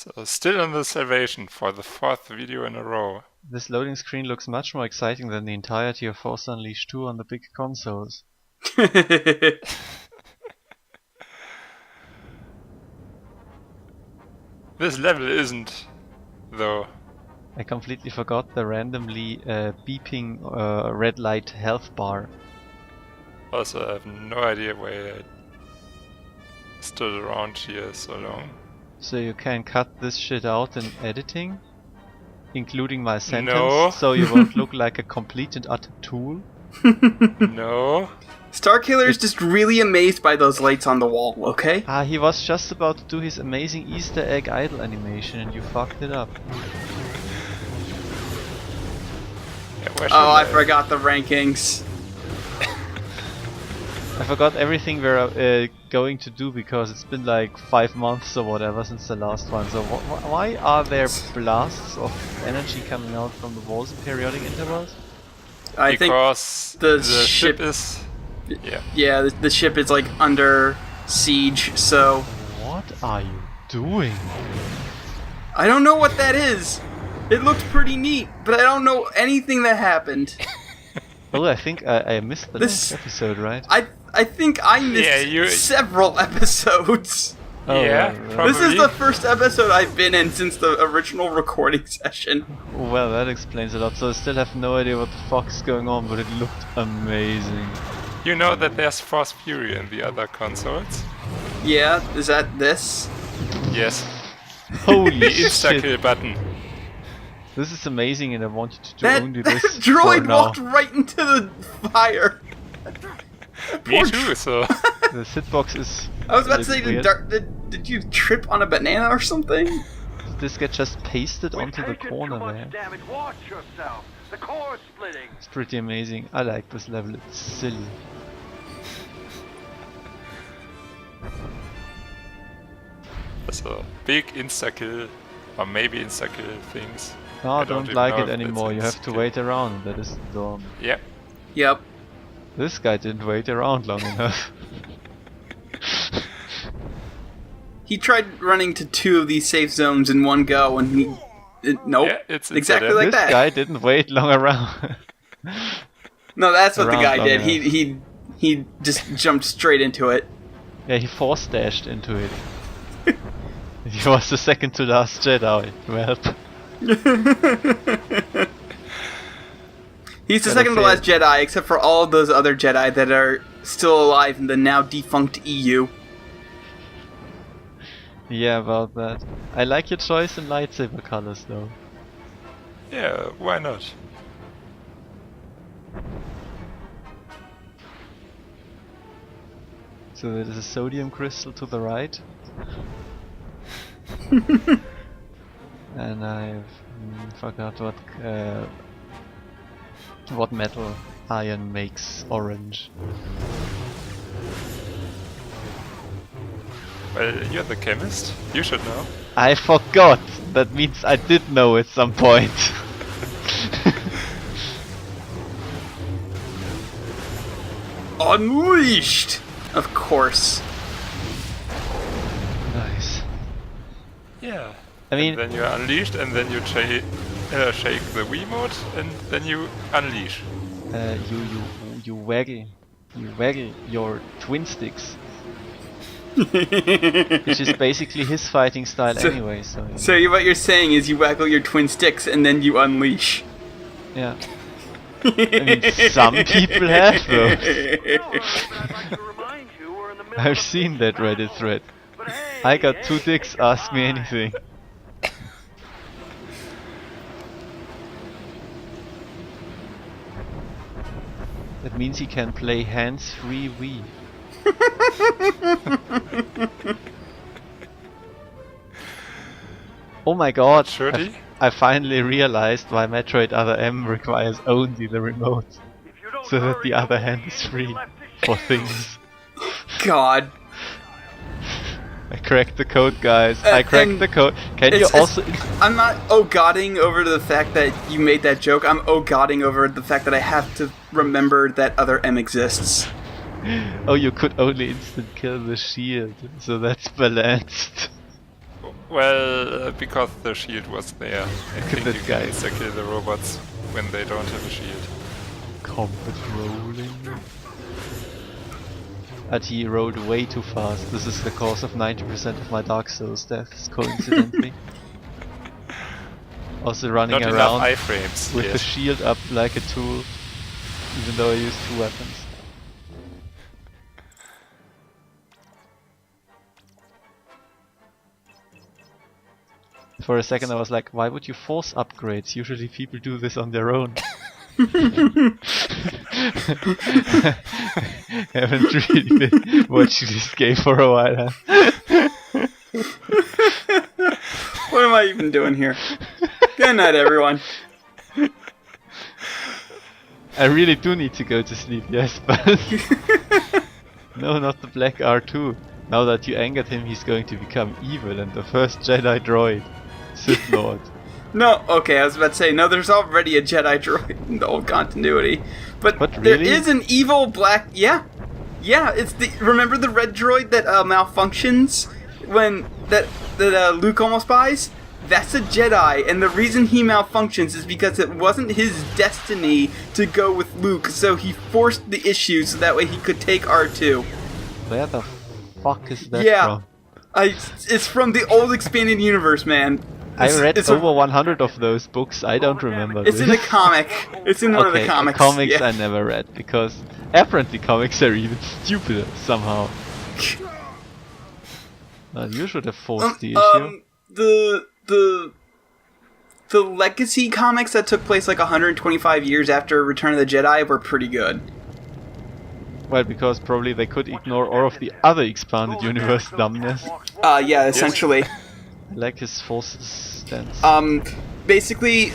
So still on the salvation for the 4th video in a row. This loading screen looks much more exciting than the entirety of Force Unleashed 2 on the big consoles. This level isn't, though. I completely forgot the randomly beeping red light health bar. Also, I have no idea why I stood around here so long. So you can cut this shit out in editing? Including my sentence? No. So you won't look like a complete and utter tool? No. Starkiller's just really amazed by those lights on the wall, okay? He was just about to do his amazing Easter egg idle animation and you fucked it up. Yeah, Oh, I forgot the rankings. I forgot everything we're going to do because it's been like 5 months or whatever since the last one. So why are there blasts of energy coming out from the walls in periodic intervals? I think because the the ship is... Yeah. Yeah, the ship is like under siege, so What are you doing? I don't know what that is. It looked pretty neat, but I don't know anything that happened. Oh, I think I missed the This- last episode, right? I think I missed Yeah, you- several episodes. Oh, Yeah, right. probably. This is the first episode I've been in since the original recording session. Well, that explains a lot. So I still have no idea what the fuck is going on, but it looked amazing. You know that there's Force Fury in the other consoles? Yeah, is that this? Yes. Holy The shit! insta-kill button. This is amazing, and I wanted to do That, only that this droid for now. walked right into the fire. Me Poor too, so... The hitbox is. I was about to a say, little weird. did you trip on a banana or something? Did this get just pasted onto the corner there? Damage. Watch yourself. The core is splitting. It's pretty amazing. I like this level. It's silly. So, big insta-kill, or maybe insta-kill things. No, I I don't don't even like know it if it's anymore. You have to insta-kill. wait around. That is dumb. Yeah. Yep. This guy didn't wait around long enough. He tried running to 2 of these safe zones in one go, and nope. Yeah, it's exactly inside like This that. guy didn't wait long around. No, that's what the Around guy long did. enough. He just jumped straight into it. Yeah, he force dashed into it. He was the second to last Jedi. Well, He's the Gotta second to say last it. Jedi, except for all of those other Jedi that are still alive in the now defunct E EU. yeah, about that. I like your choice in lightsaber colors, though. Yeah, why not? So there is a sodium crystal to the right. And I've forgot what metal iron makes orange. Well, you're the chemist. You should know. I forgot! That means I did know at some point. Unleashed! Of course. Nice. Yeah. I mean, And then you're unleashed, and then you shake the Wiimote, and then you unleash. you waggle your twin sticks, which is basically his fighting style anyway. So So what you're saying is you waggle your twin sticks and then you unleash. yeah. I mean, some people have those. I'd like to remind you we're in the middle I've of a seen that Reddit thread. But hey, I got 2 hey, dicks. you're Ask me fine. anything. That means he can play hands-free Wii. Oh my god! Should he? I finally realized why Metroid Other M requires only the remote, If you don't so that hurry, the other you'll hand be is in free left for to things. God. I cracked the code, guys. I cracked and the code. Can you it's- also? I'm not oh-godding over the fact that you made that joke. I'm oh-godding over the fact that I have to remember that other M exists. Oh, you could only instant kill the shield, so that's balanced. Well, because the shield was there. I think that you guy. can insta-kill the robots when they don't have a shield. Combat rolling. But he rolled way too fast. This is the cause of 90% of my Dark Souls deaths, coincidentally. Also running Not enough around iframes. with the Yes. shield up like a tool, even though I used 2 weapons. For a second I was like, why would you force upgrades? Usually people do this on their own. Haven't really been watching this game for a while, huh? What am I even doing here? Good night, everyone. I really do need to go to sleep, yes, but... No, not the Black R2. Now that you angered him, he's going to become evil and the first Jedi droid. Sith Lord. No, okay, I was about to say, no, there's already a Jedi droid in the old continuity. But there really? is an evil black... Yeah. Yeah, it's the... Remember the red droid that malfunctions when... That Luke almost buys? That's a Jedi, and the reason he malfunctions is because it wasn't his destiny to go with Luke, so he forced the issue so that way he could take R2. Where the fuck is that Yeah. from? It's from the old expanded universe, man. I read it's over 100 of those books, I don't remember It's this. in a comic. It's in one of the comics. Comics yeah. I never read, because apparently comics are even stupider somehow. You should have forced the issue. The Legacy comics that took place like 125 years after Return of the Jedi were pretty good. Well, because probably they could ignore all of the other expanded universe dumbness. Yeah, essentially. Like his forces stance. Basically,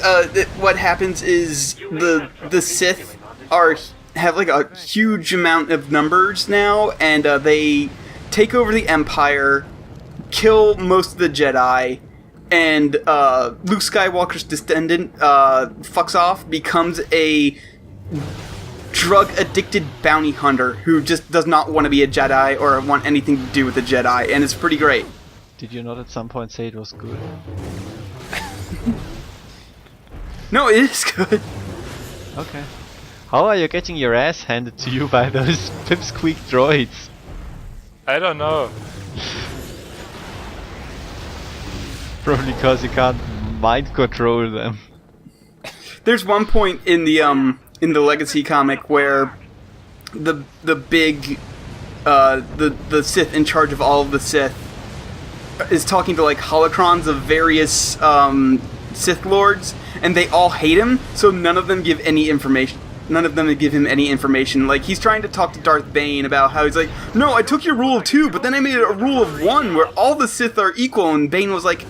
what happens is the Sith have like a huge amount of numbers now, and they take over the Empire, kill most of the Jedi, and Luke Skywalker's descendant fucks off, becomes a drug-addicted bounty hunter who just does not want to be a Jedi or want anything to do with the Jedi, and it's pretty great. Did you not at some point say it was good? No, it is good. Okay. How are you getting your ass handed to you by those pipsqueak droids? I don't know. Probably because you can't mind control them. There's one point in the Legacy comic where the big the Sith in charge of all of the Sith is talking to like holocrons of various Sith lords, and they all hate him, so none of them give any information. None of them give him any information. Like, he's trying to talk to Darth Bane about how he's like, no, I took your rule of 2, but then I made it a rule of 1 where all the Sith are equal, and Bane was like,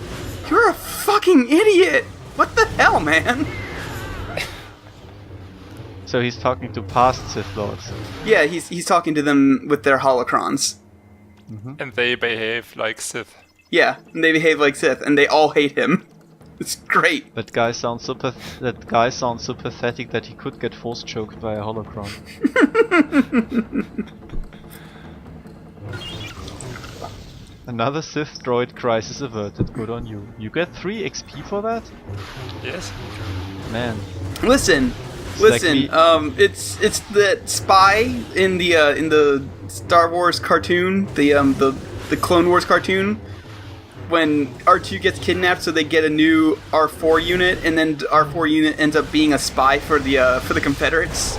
you're a fucking idiot! What the hell, man? So he's talking to past Sith Lords. Yeah, he's talking to them with their holocrons. And they behave like Sith. Yeah, and they behave like Sith, and they all hate him. It's great. That guy sounds so pathetic that he could get force choked by a holocron. Another Sith droid crisis averted. Good on you. You get 3 XP for that? Yes. Man. Listen, like me- it's that spy in the Star Wars cartoon, the Clone Wars cartoon, when R2 gets kidnapped, so they get a new R4 unit, and then R4 unit ends up being a spy for the Confederates.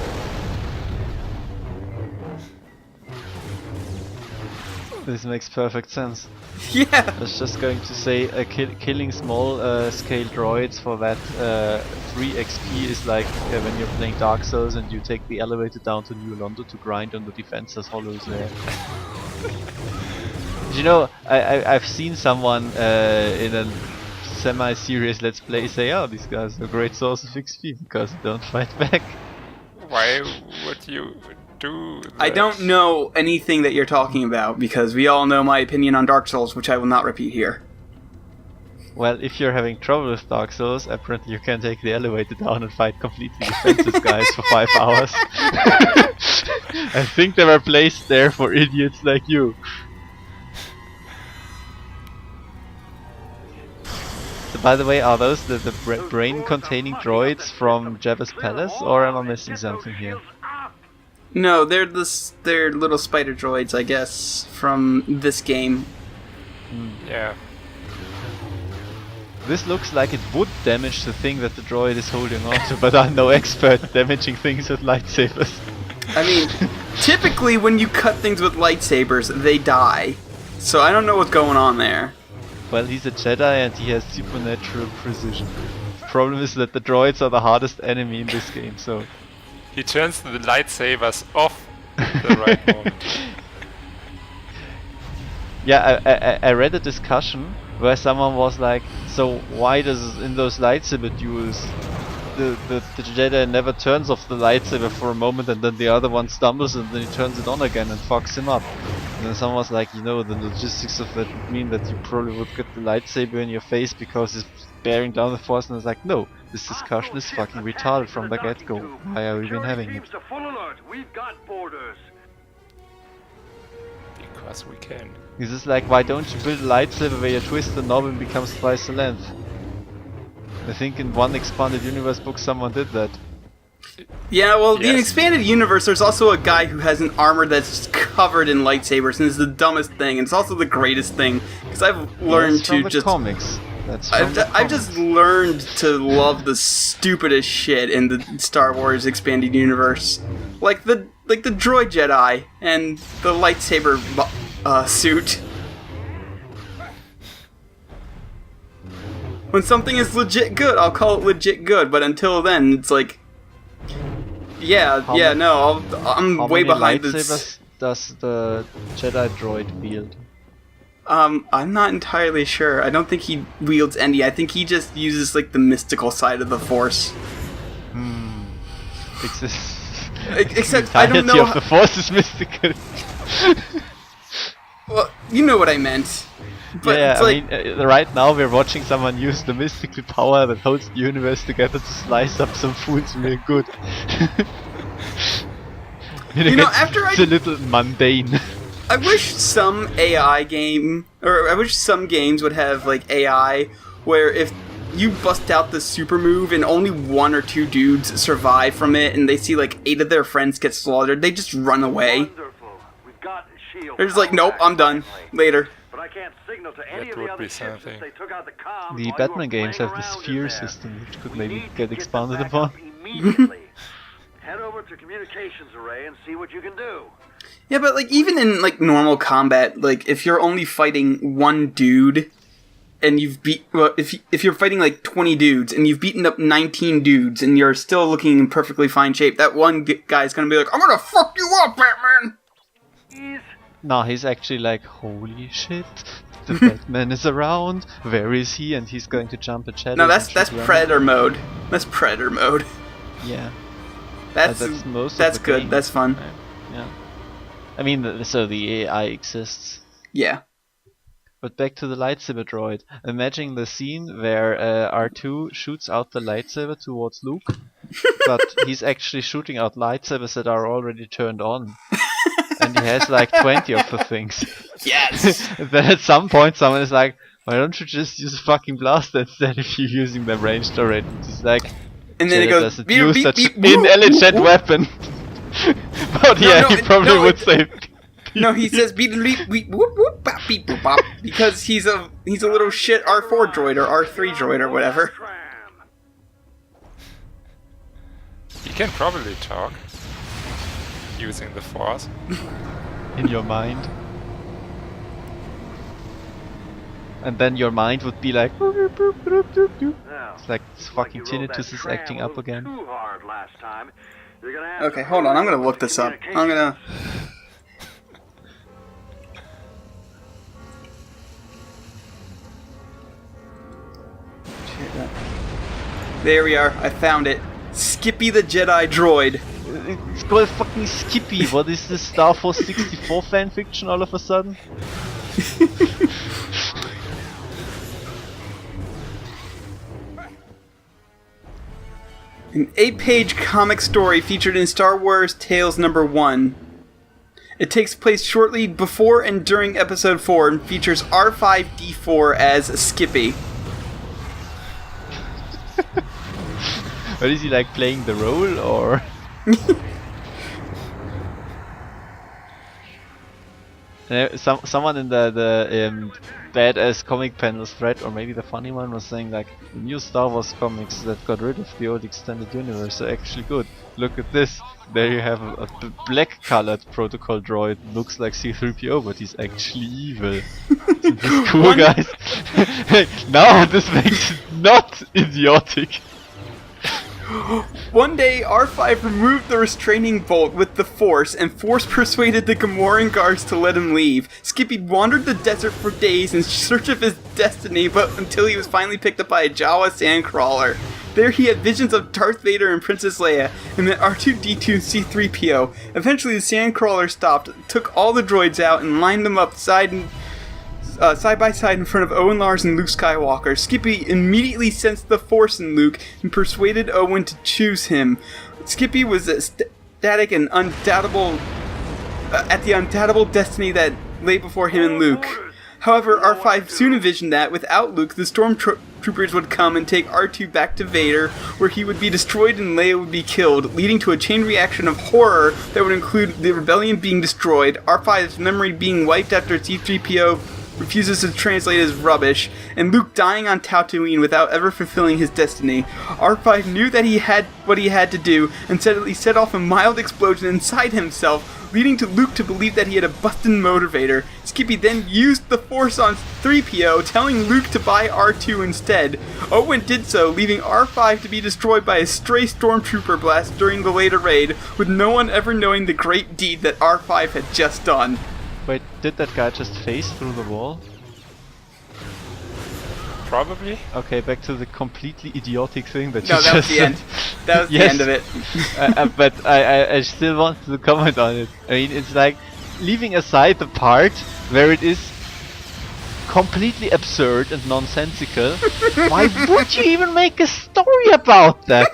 This makes perfect sense. Yeah. I was just going to say killing small scale droids for that 3 XP is like when you're playing Dark Souls and you take the elevator down to New London to grind on the defenseless hollows there. You know, I've seen someone in a semi-serious Let's Play say, oh, these guys are a great source of XP because they don't fight back. Why would you do that? I don't know anything that you're talking about, because we all know my opinion on Dark Souls, which I will not repeat here. Well, if you're having trouble with Dark Souls, apparently you can take the elevator down and fight completely defenseless guys for 5 hours. I think they were placed there for idiots like you. by the way, are those the brain-containing droids from Jabba's palace, or am I missing something here? No, they're little spider droids, I guess, from this game. Yeah. This looks like it would damage the thing that the droid is holding onto, but I'm no expert at damaging things with lightsabers. I mean, typically when you cut things with lightsabers, they die. So I don't know what's going on there. Well, he's a Jedi and he has supernatural precision. The problem is that the droids are the hardest enemy in this game, so... He turns the lightsabers off at the right moment. Yeah, I read a discussion where someone was like, so why does in those lightsaber duels the Jedi never turns off the lightsaber for a moment and then the other one stumbles and then he turns it on again and fucks him up. And then someone was like, you know, the logistics of that would mean that you probably would get the lightsaber in your face because it's bearing down the force, and I was like, no, this discussion is fucking retarded from the get-go. Why are we even having it? Full alert. We've got borders. Because we can. This is like, why don't you build a lightsaber where you twist the knob and becomes twice the length? I think in one expanded universe book someone did that. Yeah, well, in the Yes. expanded universe, there's also a guy who has an armor that's covered in lightsabers, and it's the dumbest thing, and it's also the greatest thing, because I've learned That's from to the just... comics. That's from the I've just comics. learned to love the stupidest shit in the Star Wars expanded universe, like the droid Jedi and the lightsaber suit. When something is legit good, I'll call it legit good. But until then, it's like, I'm How way many behind lightsabers this. does the Jedi droid wield? I'm not entirely sure. I don't think he wields any. I think he just uses like the mystical side of the Force. Except I don't know. Of the Force is mystical. Well, you know what I meant. But yeah, it's I like, mean, right now we're watching someone use the mystical power that holds the universe together to slice up some foods real good. You know, after it's a little mundane. I wish some AI game, or I wish some games would have like AI where if you bust out the super move and only 1 or 2 dudes survive from it and they see like 8 of their friends get slaughtered, they just run away. Wonderful. We've got shield. They're just like, nope, I'm done. Later. But I can't signal to any That of the would other be ships something. since they took out the comms The while you Batman were games playing have this around in fear there. system which could We maybe need to get them expanded back upon. up immediately. Head over to communications array and see what you can do. Yeah, but like even in like normal combat, like if you're only fighting 1 dude and if you're fighting like 20 dudes and you've beaten up 19 dudes and you're still looking in perfectly fine shape, that one guy's gonna be like, I'm gonna fuck you up, Batman! He's No, he's actually like, holy shit, the Batman is around, where is he? And he's going to jump at shadows. No, and that's shoot random- Predator mode. That's Predator mode. Yeah, That's most of that's the good. game. That's fun. Yeah. I mean, so the AI exists. Yeah. But back to the lightsaber droid. Imagine the scene where R2 shoots out the lightsaber towards Luke, but he's actually shooting out lightsabers that are already turned on. And he has like 20 of the things. Yes. Then at some point someone is like, why don't you just use a fucking blaster instead if you're using them ranged already? It's like, And then it Jedi goes. doesn't beep, use beep, such beep, an woo, inelegant woo, woo. weapon. But No, yeah, no, he probably no, would say. No, he says beep beep beep whoop whoop bop beep boop bop because he's a little shit R4 droid or R3 droid or whatever. Tram. He can probably talk using the Force. In your mind. And then your mind would be like, boop, boop, boop, boop, boop. Now, It's like this looks fucking you rode that tinnitus is tram acting a up little again. Too hard last time. You're gonna have Okay, to hold on. I'm gonna hurry look to this up. I'm communications. gonna. There we are. I found it. Skippy the Jedi droid. It's called fucking Skippy. What is this Star Force 64 fanfiction all of a sudden? An 8-page comic story featured in Star Wars Tales number 1. It takes place shortly before and during Episode 4 and features R5-D4 as Skippy. But is he like playing the role or? Someone in the badass comic panels thread, or maybe the funny one, was saying like the new Star Wars comics that got rid of the old extended universe are actually good. Look at this. There you have a black-colored protocol droid. Looks like C-3PO, but he's actually evil. Isn't this cool, guys? Now this makes it not idiotic. One day, R5 removed the restraining bolt with the Force and Force persuaded the Gamoran guards to let him leave. Skippy wandered the desert for days in search of his destiny, but until he was finally picked up by a Jawa sandcrawler. There he had visions of Darth Vader and Princess Leia, and met R2-D2 and C-3PO. Eventually the sandcrawler stopped, took all the droids out, and lined them up side by side in front of Owen Lars and Luke Skywalker. Skippy immediately sensed the Force in Luke and persuaded Owen to choose him. Skippy was ecstatic and undoubtable at the undoubtable destiny that lay before him and Luke. However, R5 soon envisioned that, without Luke, the stormtroopers would come and take R2 back to Vader, where he would be destroyed and Leia would be killed, leading to a chain reaction of horror that would include the rebellion being destroyed, R5's memory being wiped after C-3PO refuses to translate as rubbish, and Luke dying on Tatooine without ever fulfilling his destiny. R5 knew that he had what he had to do, and suddenly set off a mild explosion inside himself, leading to Luke to believe that he had a busted motivator. Skippy then used the Force on 3PO, telling Luke to buy R2 instead. Owen did so, leaving R5 to be destroyed by a stray stormtrooper blast during the later raid, with no one ever knowing the great deed that R5 had just done. Wait, did that guy just phase through the wall? Probably. Okay, back to the completely idiotic thing that No, you that was just the end. That was the end of it. But I still want to comment on it. I mean, it's like, leaving aside the part where it is completely absurd and nonsensical, why would you even make a story about that?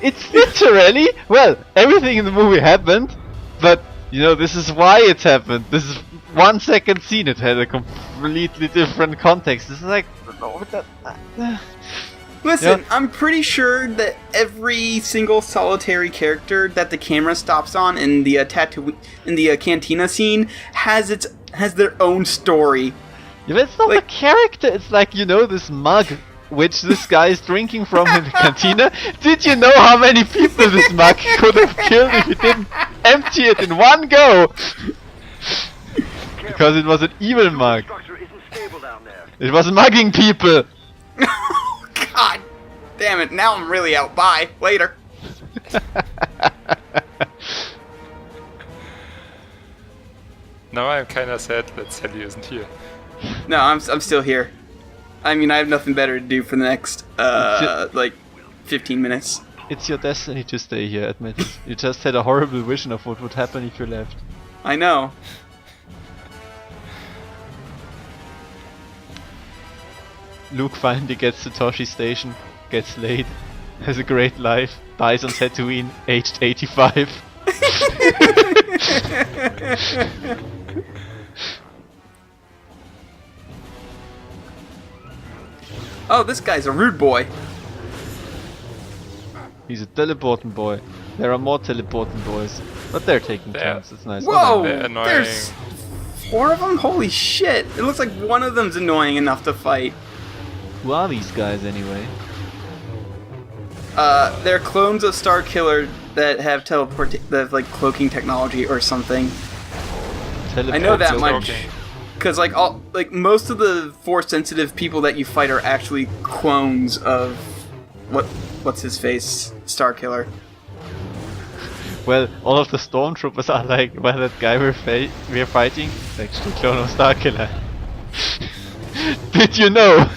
It's literally, well, everything in the movie happened, but you know, this is why it happened. This is 1 second scene. It had a completely different context. This is like, Listen, Yeah. I'm pretty sure that every single solitary character that the camera stops on in the cantina scene has their own story. Yeah, but it's not Like- a character. It's like, you know, this mug which this guy is drinking from in the cantina. Did you know how many people this mug could have killed if he didn't empty it in one go? Because it was an evil mug. Structure isn't stable down there. It was mugging people. God damn it, now I'm really out. Bye. Later. Now I'm kinda sad that Sally isn't here. No, I'm still here. I mean, I have nothing better to do for the next, like, 15 minutes. It's your destiny to stay here, admit it. You just had a horrible vision of what would happen if you left. I know. Luke finally gets to Toshi Station, gets laid, has a great life, dies on Tatooine, aged 85. Oh, this guy's a rude boy. He's a teleporting boy. There are more teleporting boys, but they're taking Yeah. turns. It's nice. Whoa! They're annoying. There's 4 of them? Holy shit! It looks like one of them's annoying enough to fight. Who are these guys anyway? They're clones of Starkiller that have that have, like, cloaking technology or something. I know that much. Okay. Because, like, most of the Force-sensitive people that you fight are actually clones of... What's his face? Starkiller. Well, all of the stormtroopers are like, well, that guy we're fighting is actually a clone of Starkiller. Did you know?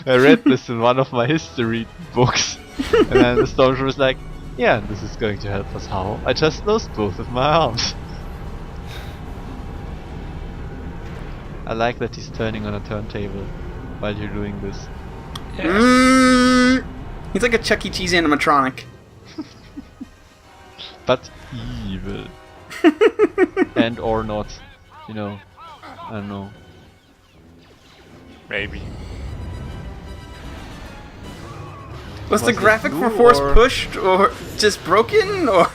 I read this in one of my history books. And then the stormtrooper's like, yeah, this is going to help us how? I just lost both of my arms. I like that he's turning on a turntable while you're doing this. Yeah. He's like a Chuck E. Cheese animatronic. But evil. And or not. You know. I don't know. Maybe. Was the it graphic for blue Force or- pushed or just broken or?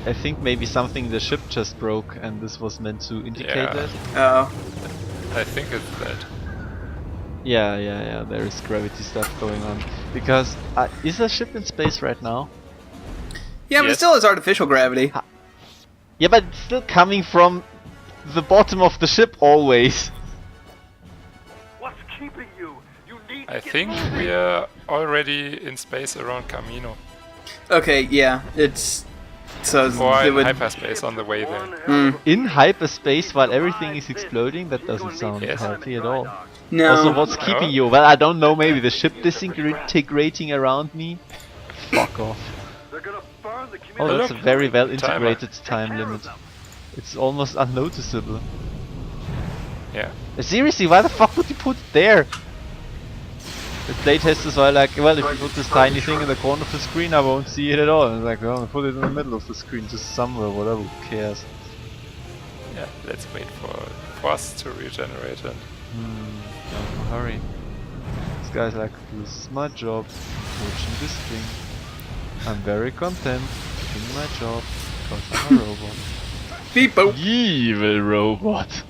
I think maybe something in the ship just broke, and this was meant to indicate Yeah. that. Oh. I think it's that. Yeah. There is gravity stuff going on. Because is a ship in space right now? Yeah, but it Yes. still has artificial gravity. Yeah, but it's still coming from the bottom of the ship always. What's keeping you? You need I to get think moving. we are already in space around Camino. Okay, yeah, it's so Or it in would. hyperspace on the way there. One hell of a In hyperspace while everything is exploding, that doesn't sound Yes. healthy at all. No. Also, what's keeping you? Well, I don't know, maybe the ship disintegrating around me? Fuck off. They're gonna burn the Oh, community. that's a very well Timer. integrated time limit. It's almost unnoticeable. Yeah. Seriously, why the fuck would you put it there? The playtesters were like, well, if you put this tiny thing in the corner of the screen, I won't see it at all. And it's like, well, put it in the middle of the screen, just somewhere, whatever, who cares? Yeah. Let's wait for us to regenerate and Don't hurry. This guy's like, this is my job, watching this thing. I'm very content doing my job, because I'm a robot. Beep boop. Evil robot!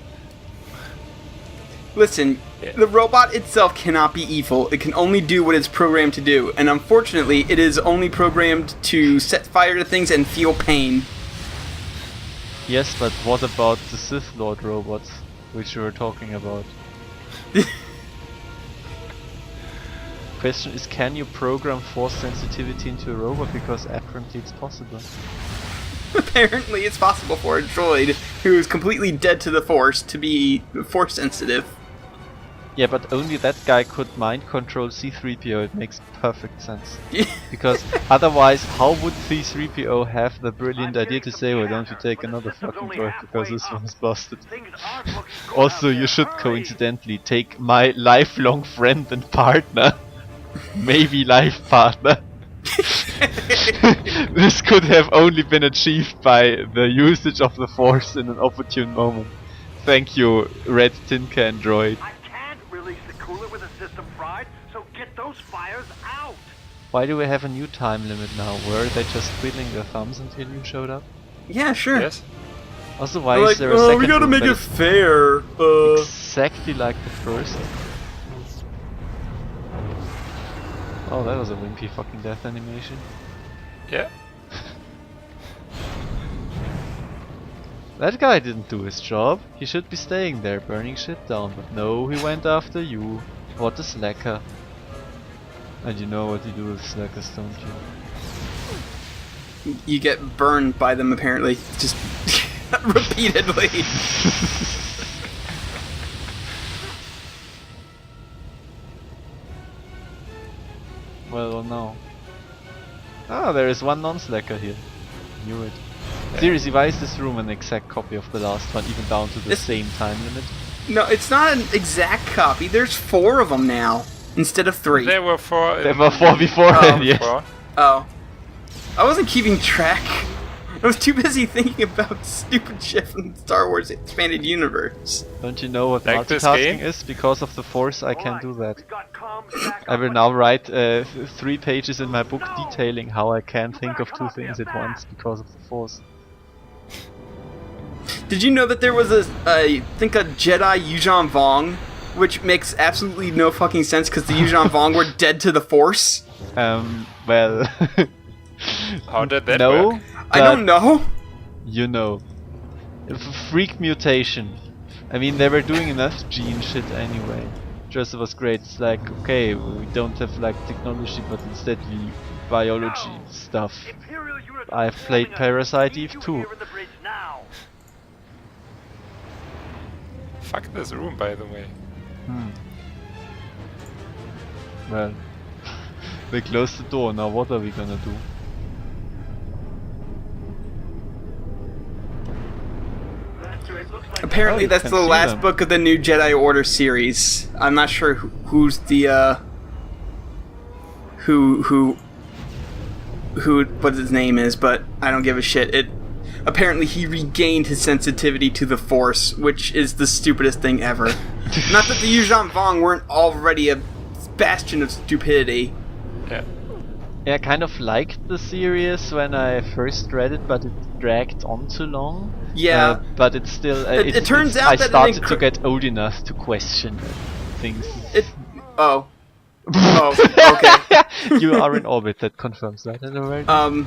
Listen, Yeah. the robot itself cannot be evil. It can only do what it's programmed to do, and unfortunately, it is only programmed to set fire to things and feel pain. Yes, but what about the Sith Lord robots, which we were talking about? Question is, can you program force sensitivity into a robot? Because apparently it's possible. Apparently, it's possible for a droid who is completely dead to the Force to be force sensitive. Yeah, but only that guy could mind control C-3PO, it makes perfect sense. Because otherwise, how would C-3PO have the brilliant idea to say, well, don't you take another fucking droid because this one's busted? Things aren't looking good Also, out you there. should Hurry. coincidentally take my lifelong friend and partner. Maybe life partner. This could have only been achieved by the usage of the Force in an opportune moment. Thank you, Red Tin Can Droid. I can't release the cooler with the system fried, so get those fires out. Why do we have a new time limit now? Were they just twiddling their thumbs until you showed up? Yeah, sure. yes. Also, why They're is like, there a second we gotta room make that it is fair. exactly like the first? Oh, that was a wimpy fucking death animation. Yeah. That guy didn't do his job. He should be staying there, burning shit down. But no, he went after you. What a slacker. And you know what you do with slackers, don't you? You get burned by them, apparently. Just repeatedly. Well, no. Ah, there is one non-slacker here. Knew it. Seriously, why is this room an exact copy of the last one, even down to the This- same time limit? No, it's not an exact copy. There's 4 of them now, instead of 3. There were 4. There were 4 beforehand, yes. 4. Oh. I wasn't keeping track. I was too busy thinking about stupid shit from Star Wars Expanded Universe. Don't you know what Like this multitasking game? is? Because of the Force, I can do that. We got comms back I up will on- now write 3 pages in my book detailing how I can think of 2 things at once because of the Force. Did you know that there was I think a Jedi Yuuzhan Vong, which makes absolutely no fucking sense because the Yuuzhan Vong were dead to the Force? Well... How did that no, work? I don't know. You know. Freak mutation. I mean, they were doing enough gene shit anyway. Just was great. It's like, okay, we don't have like technology, but instead we biology stuff. Imperial units I've are played forming us. Parasite Need Eve you too. here in the bridge now. Fuck this room, by the way. Well, they closed the door. Now what are we gonna do? Apparently, you that's can the see last them. book of the new Jedi Order series. I'm not sure who's the who what his name is, but I don't give a shit. It apparently he regained his sensitivity to the Force, which is the stupidest thing ever. Not that the Yuuzhan Vong weren't already a bastion of stupidity. Yeah. Yeah, I kind of liked the series when I first read it, but it dragged on too long. Yeah. But it's still. It turns out I that it started to get old enough to question things. Oh. Oh, okay. You are in orbit. That confirms that. In a very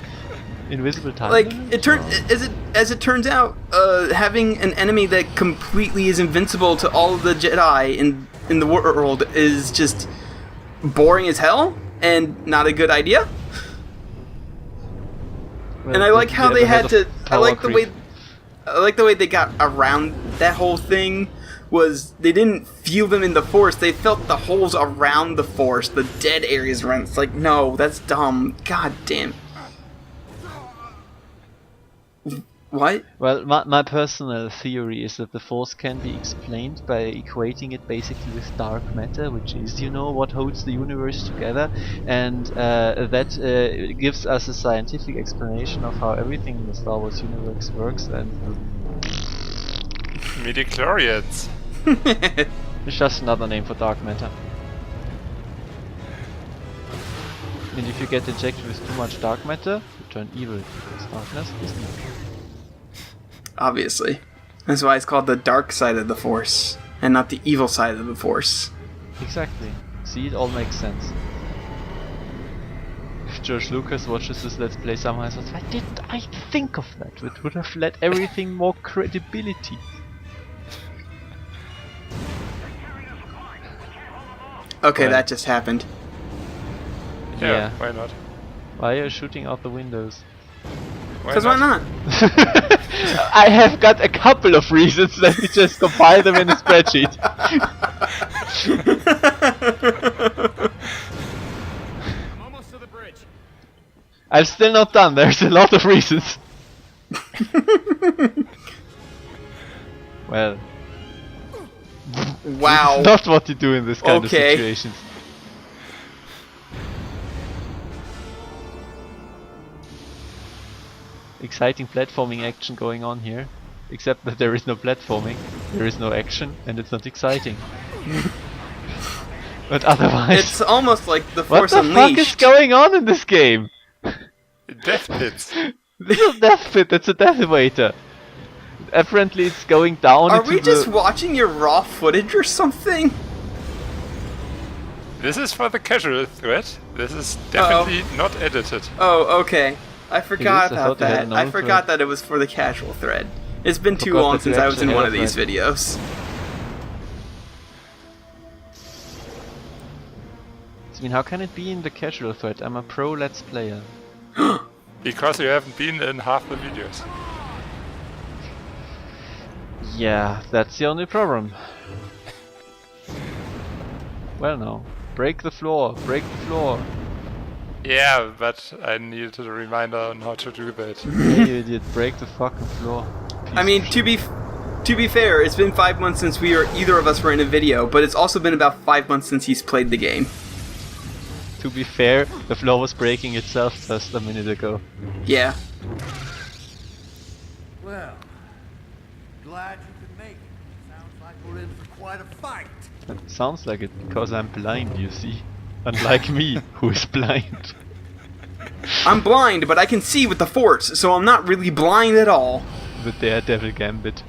invisible time. Like as it turns out, having an enemy that completely is invincible to all of the Jedi in the world is just boring as hell and not a good idea. Well, And I like how they had to. I like the creep. way. I like the way they got around that whole thing. Was they didn't feel them in the Force? They felt the holes around the Force, the dead areas around. It's like, no, that's dumb. God damn. What? Well, my personal theory is that the Force can be explained by equating it basically with dark matter, which is, you know, what holds the universe together, and that gives us a scientific explanation of how everything in the Star Wars universe works, and Midichlorians. it's just another name for dark matter. And if you get injected with too much dark matter, you turn evil, because darkness is evil. Obviously. That's why it's called the dark side of the Force, and not the evil side of the Force. Exactly. See, it all makes sense. If George Lucas watches this Let's Play somehow and says, why didn't I think of that? It would have led everything more credibility. Okay, Well. that just happened. Yeah, why not? Why are you shooting out the windows? Because why not? I have got a couple of reasons. Let me just compile them in a spreadsheet. I'm almost to the bridge. I'm still not done. There's a lot of reasons. Well, Wow. not what you do in this kind of Okay. situations. Exciting platforming action going on here, except that there is no platforming, there is no action, and it's not exciting. But otherwise, It's almost like the what Force the fuck is Unleashed. going on in this game? Death pits. This is a death pit. That's a death waiter. Apparently, it's going down. Are into we just the... watching your raw footage or something? This is for the casual thread. This is definitely not edited. Oh, okay. I forgot I about thought they had that. an I own forgot thread. that it was for the casual thread. It's been too Forgot long that you since I was in actually one had of a these thread. videos. I mean, how can it be in the casual thread? I'm a pro Let's Player. Because you haven't been in half the videos. Yeah, that's the only problem. Well, no. Break the floor. Break the floor. Yeah, but I needed a reminder on how to do that. Hey, you idiot. Break the fucking floor. I mean, to be fair, it's been 5 months since either of us were in a video, but it's also been about 5 months since he's played the game. To be fair, the floor was breaking itself just a minute ago. Yeah. Well, glad you could make it. Sounds like we're in for quite a fight. It sounds like it because I'm blind, you see. Unlike me, who is blind. I'm blind, but I can see with the Force, so I'm not really blind at all. The Daredevil Gambit.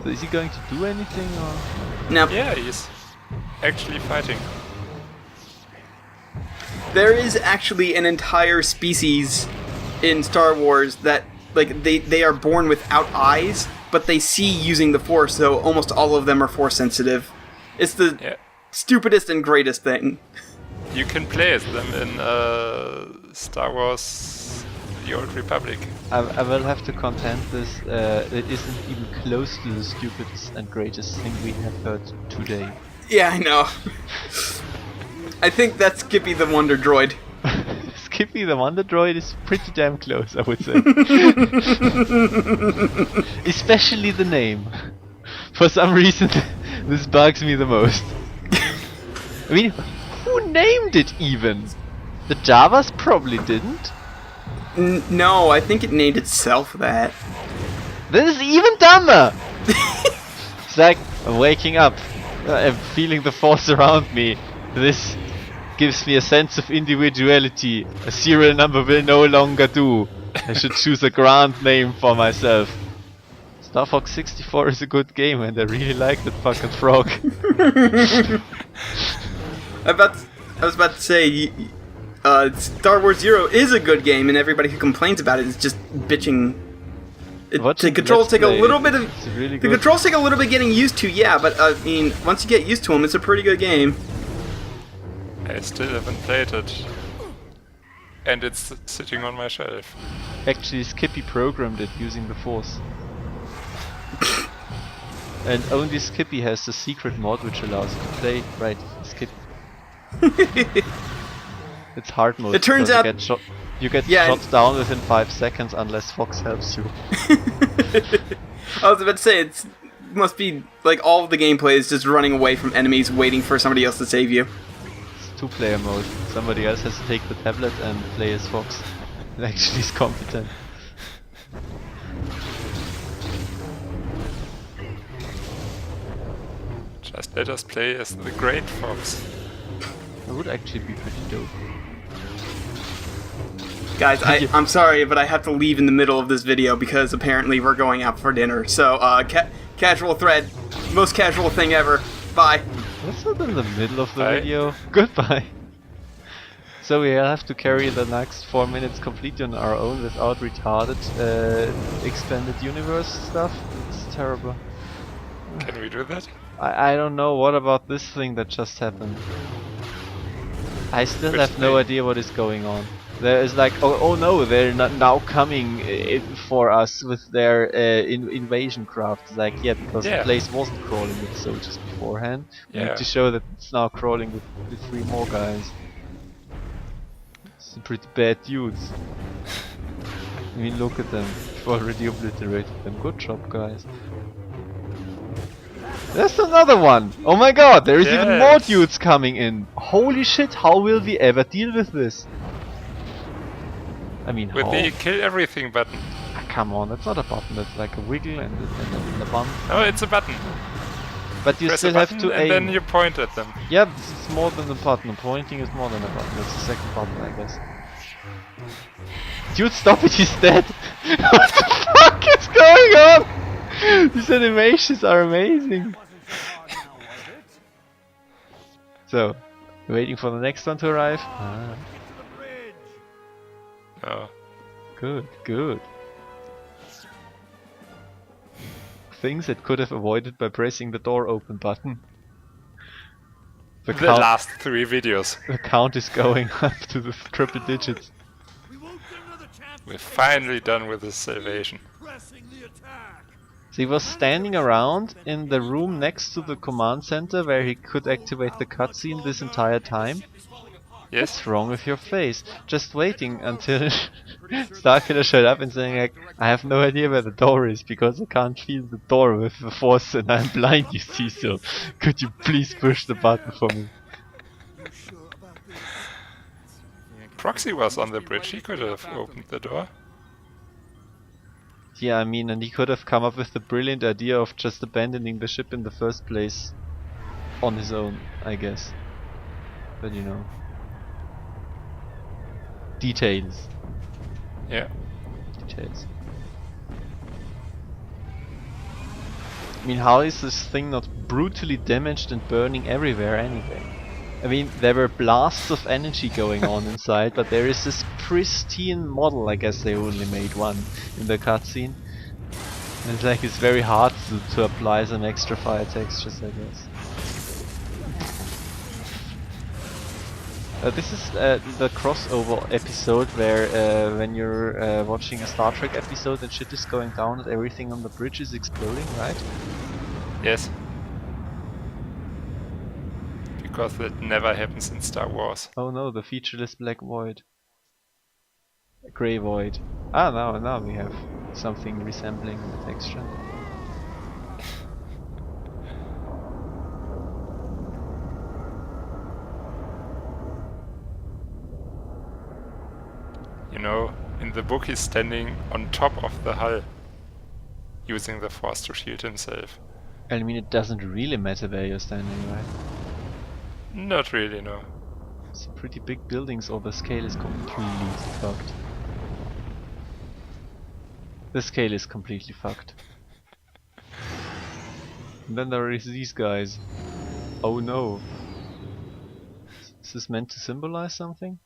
So is he going to do anything or? Now, Yeah, he's actually fighting. there is actually an entire species in Star Wars that, like, they are born without eyes, but they see using the Force, so almost all of them are Force sensitive. It's the Yeah. stupidest and greatest thing. You can play as them in Star Wars The Old Republic. I will have to contend this. It isn't even close to the stupidest and greatest thing we have heard today. Yeah, I know. I think that's Skippy the Wonder Droid. Skippy the Wonder Droid is pretty damn close, I would say. Especially the name. For some reason, this bugs me the most. I mean, who named it even? The Javas probably didn't. No, I think it named itself that. This is even dumber! It's like, I'm waking up. I'm feeling the force around me. This gives me a sense of individuality. A serial number will no longer do. I should choose a grand name for myself. Star Fox 64 is a good game and I really like that fucking frog. I was about to say, Star Wars Zero is a good game, and everybody who complains about it is just bitching. The controls take a little bit of really the controls take a little bit getting used to, yeah. But I mean, once you get used to them, it's a pretty good game. I still haven't played it, and it's sitting on my shelf. Actually, Skippy programmed it using the Force. And only Skippy has the secret mod which allows you to play right Skippy. It's hard mode. It turns out you get shot down within 5 seconds unless Fox helps you. I was about to say it must be like all of the gameplay is just running away from enemies, waiting for somebody else to save you. It's 2-player mode. Somebody else has to take the tablet and play as Fox. And actually is competent. Just let us play as the Great Fox. That would actually be pretty dope. Guys, I'm sorry, but I have to leave in the middle of this video because apparently we're going out for dinner. So, casual thread, most casual thing ever. Bye. That's not in the middle of the video. Goodbye. So we have to carry the next 4 minutes completely on our own without retarded expanded universe stuff. It's terrible. Can we do that? I don't know, what about this thing that just happened? I still have no idea what is going on. There is like, oh no, they're not now coming for us with their invasion craft. It's like, yeah, because the place wasn't crawling with soldiers beforehand. We need to show that it's now crawling with 3 more guys. Some pretty bad dudes. I mean, look at them. We've already obliterated them. Good job, guys. There's another one! Oh my god, there is even more dudes coming in! Holy shit, how will we ever deal with this? I mean, with the kill everything button. Ah, come on, that's not a button, that's like a wiggle and a bump. No, it's a button. But you Press still a have button to and aim. then you point at them. Yeah, it's more than a button. Pointing is more than a button. That's the second button, I guess. Dude, stop it, he's dead! What the fuck is going on? These animations are amazing. So, waiting for the next one to arrive. Ah. Oh. Good, good. Things that could have avoided by pressing the door open button. The last 3 videos. The count is going up to the triple digits. We're finally done with this salvation. So he was standing around in the room next to the command center where he could activate the cutscene this entire time. Yes. What's wrong with your face? Just waiting until Starkiller showed up and saying like, I have no idea where the door is because I can't feel the door with the Force and I'm blind, you see, so could you please push the button for me? Proxy was on the bridge, he could have opened the door. Yeah, I mean, and he could have come up with the brilliant idea of just abandoning the ship in the first place on his own, I guess. But you know. Details. Yeah. Details. I mean, how is this thing not brutally damaged and burning everywhere anyway? I mean, there were blasts of energy going on inside, but there is this pristine model. I guess they only made one in the cutscene. And it's like, it's very hard to apply some extra fire textures, I guess. This is the crossover episode where when you're watching a Star Trek episode and shit is going down and everything on the bridge is exploding, right? Yes. Because that never happens in Star Wars. Oh no, the featureless black void. A grey void. Ah, now we have something resembling the texture. You know, in the book he's standing on top of the hull, using the Force to shield himself. I mean, it doesn't really matter where you're standing, right? Not really, no. some pretty big buildings, or the scale is completely fucked. The scale is completely fucked. And then there is these guys. Oh no. Is this meant to symbolize something?